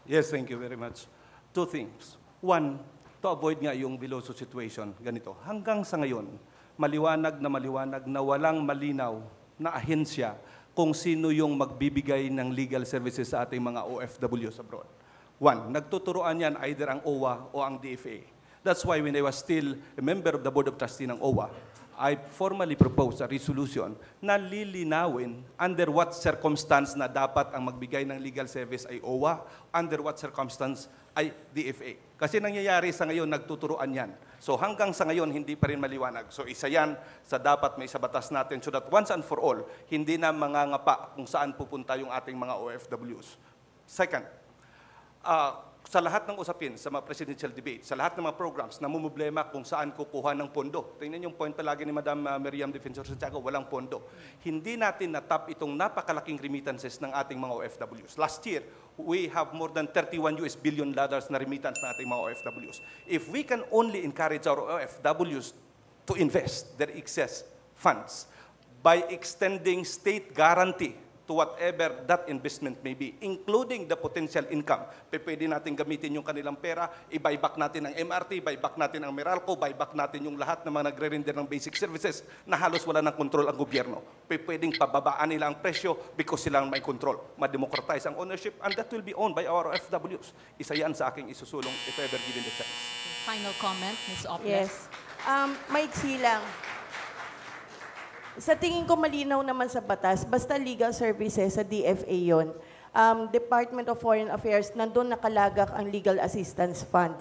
Yes, thank you very much. Two things. One, to avoid nga yung Veloso situation, ganito. Hanggang sa ngayon, maliwanag na walang malinaw na ahensya kung sino yung magbibigay ng legal services sa ating mga OFWs abroad. One, nagtuturoan yan either ang OWA o ang DFA. That's why when I was still a member of the Board of Trustees ng OWA, I formally proposed a resolution na lilinawin under what circumstance na dapat ang magbigay ng legal service ay OWA, under what circumstance ay DFA. Kasi nangyayari sa ngayon, nagtuturoan yan. So hanggang sa ngayon, hindi pa rin maliwanag. So isa yan sa dapat may sa batas natin so that once and for all, hindi na mangangapa kung saan pupunta yung ating mga OFWs. Second, sa lahat ng usapin, sa mga presidential debate, sa lahat ng mga programs, namumblema kung saan kukuha ng pondo. Tingnan yung point palagi ni Madam Miriam Defensor Santiago, walang pondo. Hindi natin natap itong napakalaking remittances ng ating mga OFWs. Last year, we have more than $31 billion na remittance ng ating mga OFWs. If we can only encourage our OFWs to invest their excess funds by extending state guarantee to whatever that investment may be, including the potential income. Pwede natin gamitin yung kanilang pera, i-buyback natin ang MRT, buyback natin ang Meralco, buyback natin yung lahat ng mga nagre-render ng basic services na halos wala ng control ang gobyerno. Pwedeng pababaan nila ang presyo because sila may control. Ma-democratize ang ownership and that will be owned by our FWs. Isa yan sa aking isusulong if ever given the chance. Final comment, Ms. Ople. Yes. Maiksi lang. Sa tingin ko malinaw naman sa batas, basta legal services sa DFA yon. Department of Foreign Affairs, nandun nakalagak ang Legal Assistance Fund.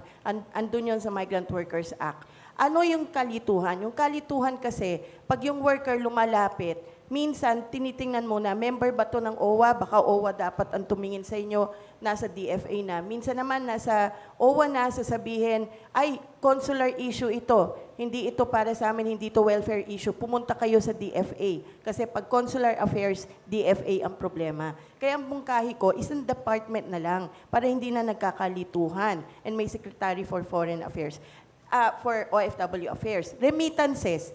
Andun yon sa Migrant Workers Act. Ano yung kalituhan? Yung kalituhan kasi, pag yung worker lumalapit, minsan tinitingnan mo na, member ba to ng OWA? Baka OWA dapat ang tumingin sa inyo, nasa DFA na. Minsan naman nasa OWA na sasabihin, ay, consular issue ito. Hindi ito para sa amin, hindi ito welfare issue. Pumunta kayo sa DFA. Kasi pag consular affairs, DFA ang problema. Kaya ang mungkahi ko, isang department na lang para hindi na nagkakalituhan. And may Secretary for Foreign Affairs, for OFW Affairs. Remittances.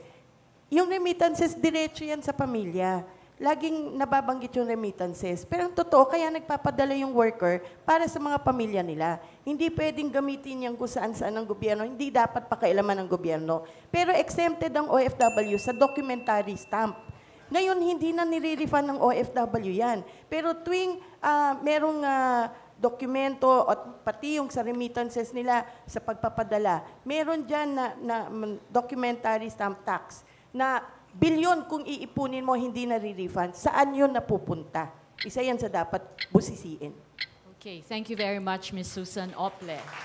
Yung remittances, diretso yan sa pamilya. Laging nababanggit yung remittances. Pero ang totoo, kaya nagpapadala yung worker para sa mga pamilya nila. Hindi pwedeng gamitin yan kung saan-saan ng gobyerno. Hindi dapat pakailaman ng gobyerno. Pero exempted ang OFW sa documentary stamp. Ngayon, hindi na nire-refund ng OFW yan. Pero tuwing merong dokumento at pati yung sa remittances nila sa pagpapadala, meron dyan na documentary stamp tax na bilyon kung iipunin mo, hindi na-refund. Saan yun napupunta? Isa yan sa dapat busisiin. Okay, thank you very much, Ms. Susan Ople.